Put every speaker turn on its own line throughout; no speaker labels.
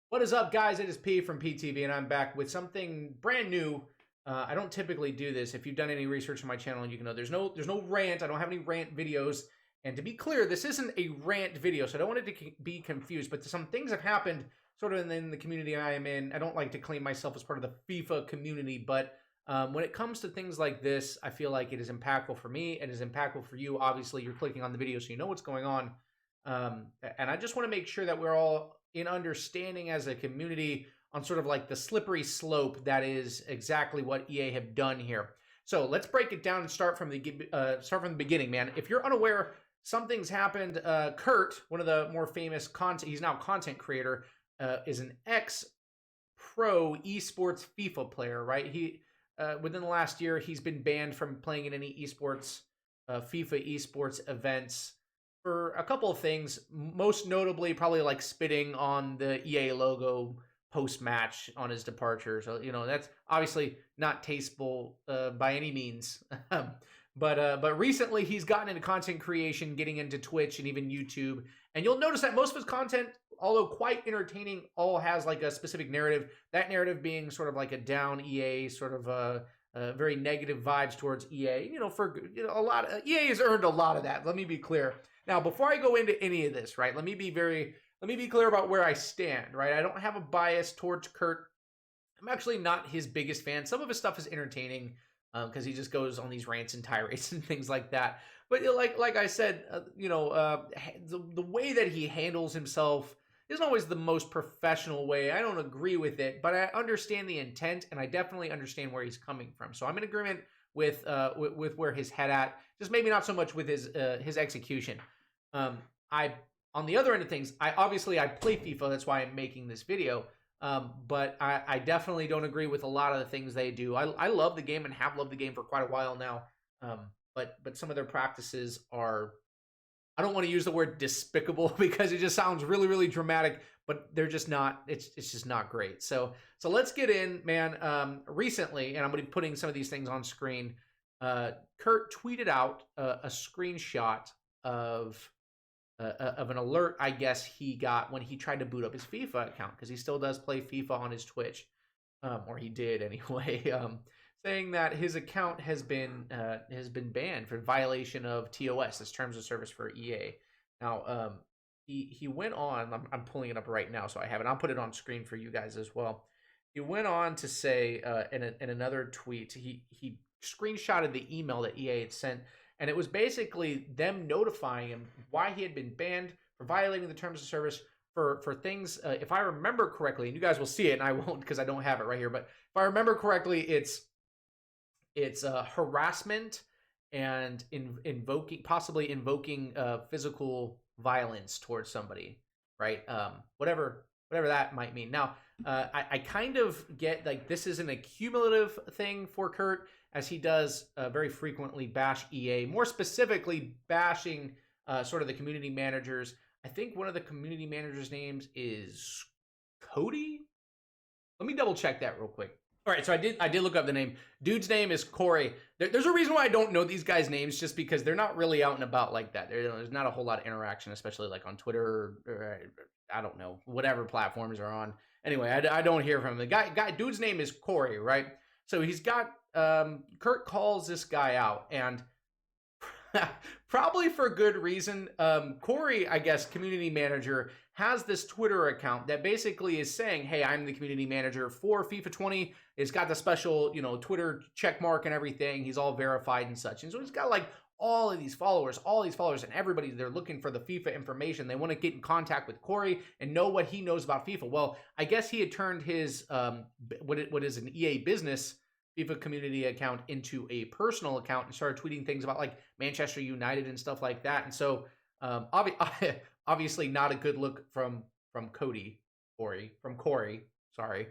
What is up, guys? It is P from PTV, and I'm back with something brand new. I don't typically do this. If you've done any research on my channel, you can know there's no rant. I don't have any rant videos. And to be clear, this isn't a rant video, so I don't want it to be confused. But some things have happened sort of in the community I am in. I don't like to claim myself as part of the FIFA community, but when it comes to things like this, I feel like it is impactful for me. It is impactful for you. Obviously, you're clicking on the video, so you know what's going on. And I just want to make sure that we're all in understanding as a community on sort of like the slippery slope that is exactly what EA have done here. So let's break it down and start from the beginning, man. If you're unaware, something's happened. Kurt, one of the more famous he's now content creator, is an ex-pro esports FIFA player, right? He within the last year, he's been banned from playing in any esports, FIFA esports events for a couple of things, most notably probably like spitting on the EA logo post-match on his departure. So, you know, that's obviously not tasteful by any means. But recently he's gotten into content creation, getting into Twitch and even YouTube. And you'll notice that most of his content, although quite entertaining, all has like a specific narrative. That narrative being sort of like a down EA, sort of very negative vibes towards EA. You know, for a lot of EA has earned a lot of that. Let me be clear. Now, before I go into any of this, right, let me be clear about where I stand, right? I don't have a bias towards Kurt. I'm actually not his biggest fan. Some of his stuff is entertaining because he just goes on these rants and tirades and things like that. But like I said, the way that he handles himself isn't always the most professional way. I don't agree with it, but I understand the intent, and I definitely understand where he's coming from. So I'm in agreement with where his head at. Just maybe not so much with his execution. On the other end of things, I play FIFA. That's why I'm making this video. But I definitely don't agree with a lot of the things they do. I love the game and have loved the game for quite a while now. But some of their practices are, I don't want to use the word despicable because it just sounds really, really dramatic, but they're just not, it's just not great. So let's get in, man. Recently, and I'm going to be putting some of these things on screen, Kurt tweeted out a screenshot of an alert, I guess, he got when he tried to boot up his FIFA account, because he still does play FIFA on his Twitch, or he did anyway, saying that his account has been banned for violation of TOS, this terms of service for EA. Now, he went on. I'm pulling it up right now, so I have it. I'll put it on screen for you guys as well. He went on to say in another tweet, he screenshotted the email that EA had sent. And it was basically them notifying him why he had been banned for violating the terms of service for things, if I remember correctly, and you guys will see it, and I won't because I don't have it right here, but if I remember correctly, it's harassment and possibly invoking physical violence towards somebody, right? Whatever that might mean. Now, I kind of get like this is an accumulative thing for Kurt, as he does very frequently bash EA, more specifically bashing sort of the community managers. I think one of the community managers' names is Cody. Let me double check that real quick. All right, so I did look up the name. Dude's name is Corey. There's a reason why I don't know these guys' names, just because they're not really out and about like that. There's not a whole lot of interaction, especially like on Twitter or I don't know, whatever platforms are on. Anyway, I don't hear from him. The dude's name is Corey, right? So he's got Kurt calls this guy out, and probably for good reason. Corey, I guess, community manager, has this Twitter account that basically is saying, hey, I'm the community manager for FIFA 20. It's got the special, Twitter check mark and everything. He's all verified and such. And so he's got like all these followers, and everybody, they're looking for the FIFA information. They want to get in contact with Corey and know what he knows about FIFA. Well, I guess he had turned his, what is an EA business FIFA community account into a personal account and started tweeting things about like Manchester United and stuff like that. And so obviously not a good look from Corey. Sorry.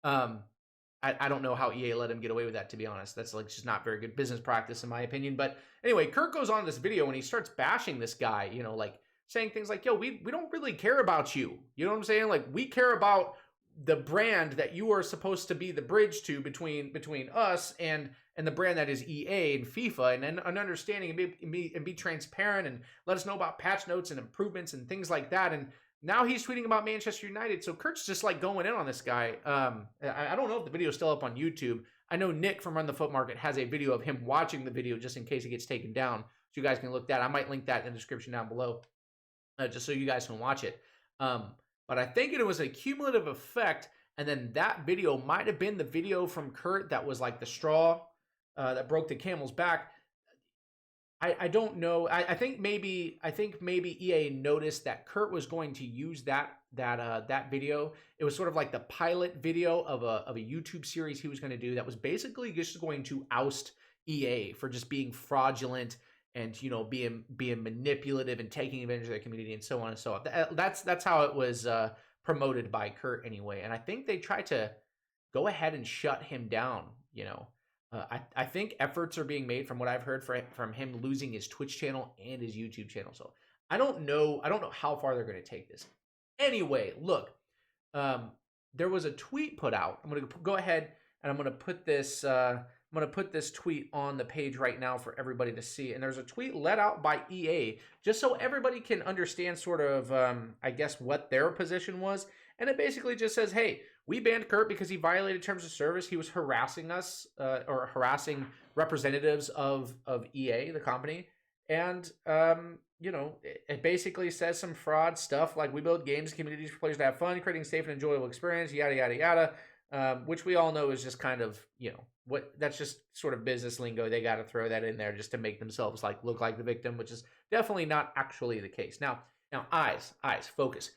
I don't know how EA let him get away with that, to be honest. That's like just not very good business practice in my opinion. But anyway, Kurt goes on this video and he starts bashing this guy, like saying things like, yo, we don't really care about you. You know what I'm saying? Like, we care about the brand that you are supposed to be the bridge to between us and the brand that is EA and FIFA, and an understanding and be transparent and let us know about patch notes and improvements and things like that. And Now he's tweeting about Manchester United. So Kurt's just like going in on this guy. I don't know if the video is still up on YouTube. I know Nick from Run the Foot Market has a video of him watching the video just in case it gets taken down. So you guys can look that. I might link that in the description down below just so you guys can watch it. But I think it was a cumulative effect. And then that video might have been the video from Kurt that was like the straw that broke the camel's back. I don't know. I think maybe EA noticed that Kurt was going to use that video. It was sort of like the pilot video of a YouTube series he was going to do that was basically just going to oust EA for just being fraudulent and being manipulative and taking advantage of their community and so on and so on. That's how it was promoted by Kurt anyway. And I think they tried to go ahead and shut him down. I think efforts are being made from what I've heard from him losing his Twitch channel and his YouTube channel. So I don't know how far they're going to take this. Anyway, look, there was a tweet put out. I'm going to go ahead and I'm going to put this. I'm going to put this tweet on the page right now for everybody to see. And there's a tweet let out by EA just so everybody can understand sort of, I guess, what their position was. And it basically just says, hey, we banned Kurt because he violated terms of service. He was harassing us or harassing representatives of EA, the company. And, it basically says some fraud stuff like we build games and communities for players to have fun, creating a safe and enjoyable experience, yada, yada, yada, which we all know is just kind of, that's just sort of business lingo. They got to throw that in there just to make themselves look like the victim, which is definitely not actually the case. Now, eyes, focus.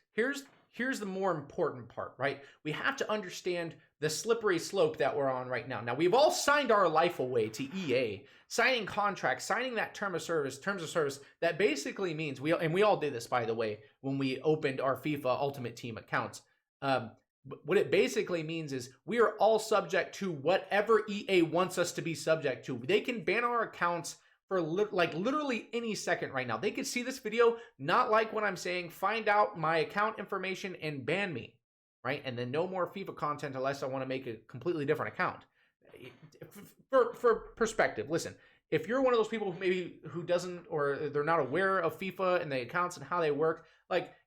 Here's the more important part, right? We have to understand the slippery slope that we're on right now. Now, we've all signed our life away to EA, signing contracts, signing that terms of service that basically means we all did this, by the way, when we opened our FIFA Ultimate Team accounts. What it basically means is we are all subject to whatever EA wants us to be subject to. They can ban our accounts for literally any second right now. They could see this video, not like what I'm saying, find out my account information and ban me, right? And then no more FIFA content unless I want to make a completely different account. For perspective, listen, if you're one of those people who doesn't, or they're not aware of FIFA and the accounts and how they work,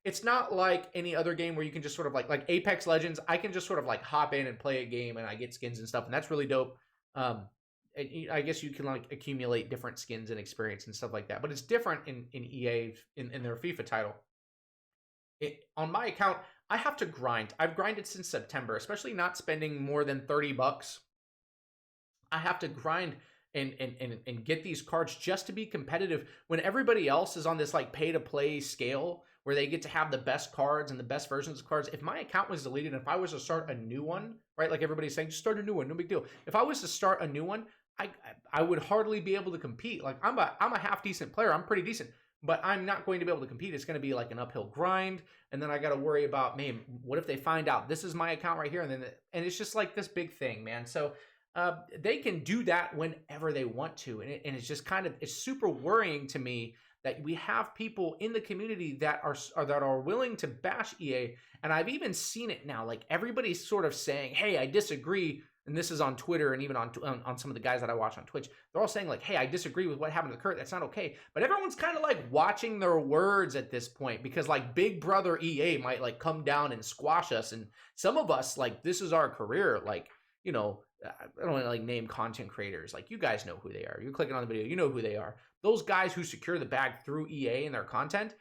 it's not like any other game where you can just sort of like Apex Legends, I can just sort of hop in and play a game and I get skins and stuff, and that's really dope. I guess you can accumulate different skins and experience and stuff like that, but it's different in EA in their FIFA title. On my account, I have to grind. I've grinded since September, especially not spending more than $30. I have to grind and get these cards just to be competitive when everybody else is on this pay to play scale where they get to have the best cards and the best versions of cards. If my account was deleted, if I was to start a new one, right? Like everybody's saying, just start a new one, no big deal. If I was to start a new one, I would hardly be able to compete. I'm a half decent player. I'm pretty decent, but I'm not going to be able to compete. It's going to be an uphill grind. And then I got to worry about, man, what if they find out this is my account right here? And it's just this big thing, man. So they can do that whenever they want to. And it's just it's super worrying to me that we have people in the community that are willing to bash EA. And I've even seen it now. Everybody's sort of saying, hey, I disagree. And this is on Twitter and even on some of the guys that I watch on Twitch. They're all saying hey, I disagree with what happened to Kurt. That's not okay. But everyone's kind of watching their words at this point because Big Brother EA might come down and squash us. And some of us, this is our career. I don't want to name content creators. You guys know who they are. You're clicking on the video. You know who they are. Those guys who secure the bag through EA and their content,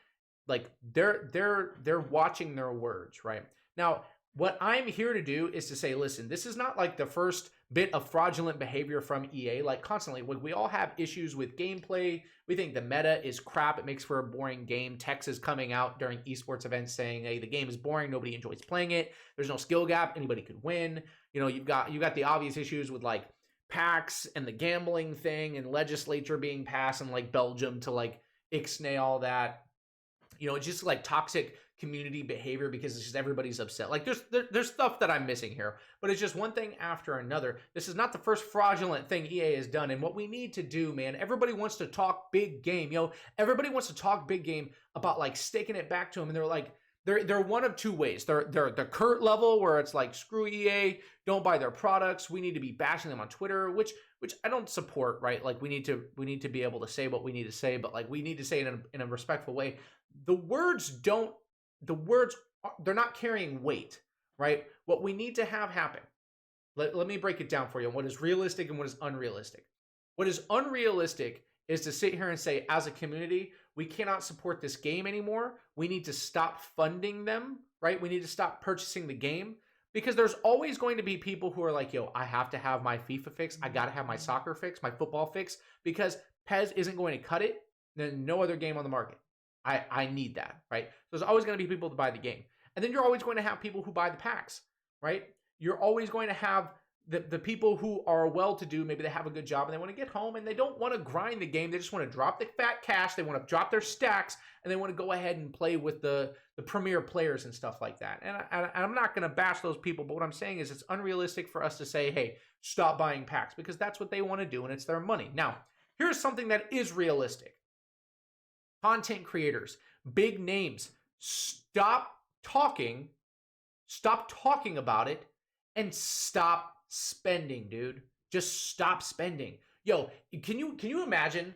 they're watching their words, right? Now, what I'm here to do is to say, listen, this is not the first bit of fraudulent behavior from EA. Constantly, we all have issues with gameplay. We think the meta is crap. It makes for a boring game. Text is coming out during esports events saying, hey, the game is boring. Nobody enjoys playing it. There's no skill gap. Anybody could win. You've got the obvious issues with PAX and the gambling thing and legislature being passed in Belgium to ixnay all that. It's just toxic community behavior because it's just everybody's upset. There's stuff that I'm missing here, but it's just one thing after another. This is not the first fraudulent thing EA has done. And what we need to do, man, everybody wants to talk big game. Everybody wants to talk big game about staking it back to them. And they're one of two ways. They're the Kurt level where it's screw EA, don't buy their products. We need to be bashing them on Twitter, which I don't support, right? We need to be able to say what we need to say, but we need to say it in a respectful way. The words don't the words, they're not carrying weight, right? What we need to have happen, let me break it down for you on what is realistic and what is unrealistic. What is unrealistic is to sit here and say, as a community, we cannot support this game anymore. We need to stop funding them, right? We need to stop purchasing the game, because there's always going to be people who are like, yo, I have to have my FIFA fix. I got to have my soccer fix, my football fix, because PES isn't going to cut it. Then no other game on the market. I need that, right? So there's always going to be people to buy the game. And then you're always going to have people who buy the packs, right? You're always going to have the people who are well-to-do. Maybe they have a good job and they want to get home and they don't want to grind the game. They just want to drop the fat cash. They want to drop their stacks and they want to go ahead and play with the premier players and stuff like that. And I'm not going to bash those people, but what I'm saying is it's unrealistic for us to say, hey, stop buying packs, because that's what they want to do and it's their money. Now, here's something that is realistic. Content creators, big names, stop talking about it and stop spending, dude. Just stop spending. Yo, can you imagine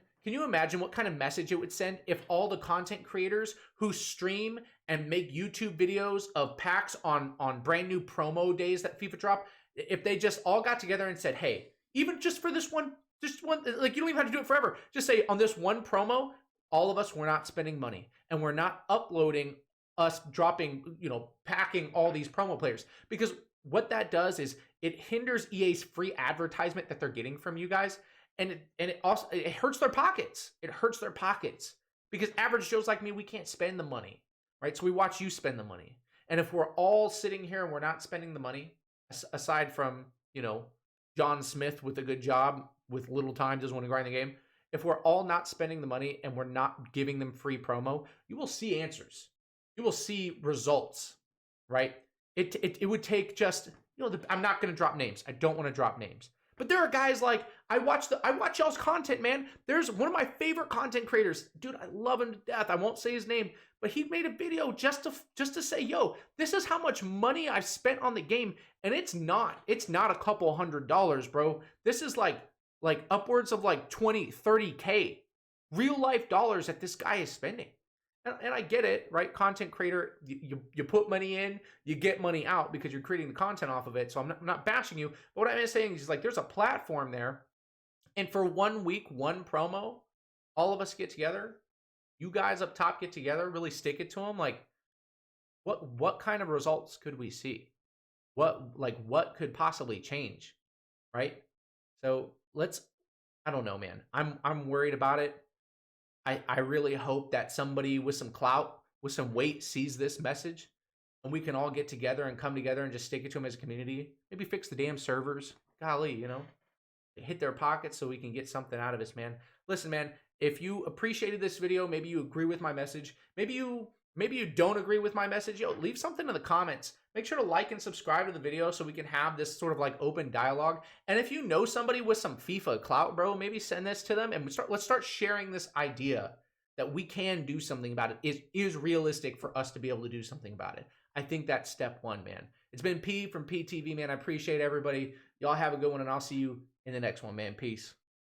what kind of message it would send if all the content creators who stream and make YouTube videos of packs on brand new promo days that FIFA drop, if they just all got together and said, hey, even just for this one, like, you don't even have to do it forever. Just say, on this one promo, all of us, we're not spending money and we're not uploading us dropping, packing all these promo players, because what that does is it hinders EA's free advertisement that they're getting from you guys. And it also, it hurts their pockets. It hurts their pockets because average Joes like me, we can't spend the money, right? So we watch you spend the money. And if we're all sitting here and we're not spending the money, aside from, John Smith with a good job, with little time, doesn't want to grind the game. If we're all not spending the money and we're not giving them free promo, you will see answers. You will see results, right? It would take just, I'm not going to drop names. I don't want to drop names. But there are guys like, I watch y'all's content, man. There's one of my favorite content creators. Dude, I love him to death. I won't say his name, but he made a video just to say, yo, this is how much money I've spent on the game. And it's not a couple $100, bro. This is like upwards of like 20, 30K real life dollars that this guy is spending. And I get it, right? Content creator, you put money in, you get money out because you're creating the content off of it. So I'm not bashing you. But what I'm saying is, like, there's a platform there. And for 1 week, one promo, all of us get together. You guys up top get together, really stick it to them. Like, what kind of results could we see? What could possibly change, right? So I don't know, man. I'm worried about it. I really hope that somebody with some clout, with some weight, sees this message and we can all get together and come together and just stick it to them as a community. Maybe fix the damn servers. Golly, hit their pockets so we can get something out of this, man. Listen, man, if you appreciated this video, maybe you agree with my message. Maybe you don't agree with my message. Yo, leave something in the comments. Make sure to like and subscribe to the video so we can have this sort of like open dialogue. And if you know somebody with some FIFA clout, bro, maybe send this to them and let's start sharing this idea that we can do something about it. It is realistic for us to be able to do something about it. I think that's step one, man. It's been P from PTV, man. I appreciate everybody. Y'all have a good one, and I'll see you in the next one, man. Peace.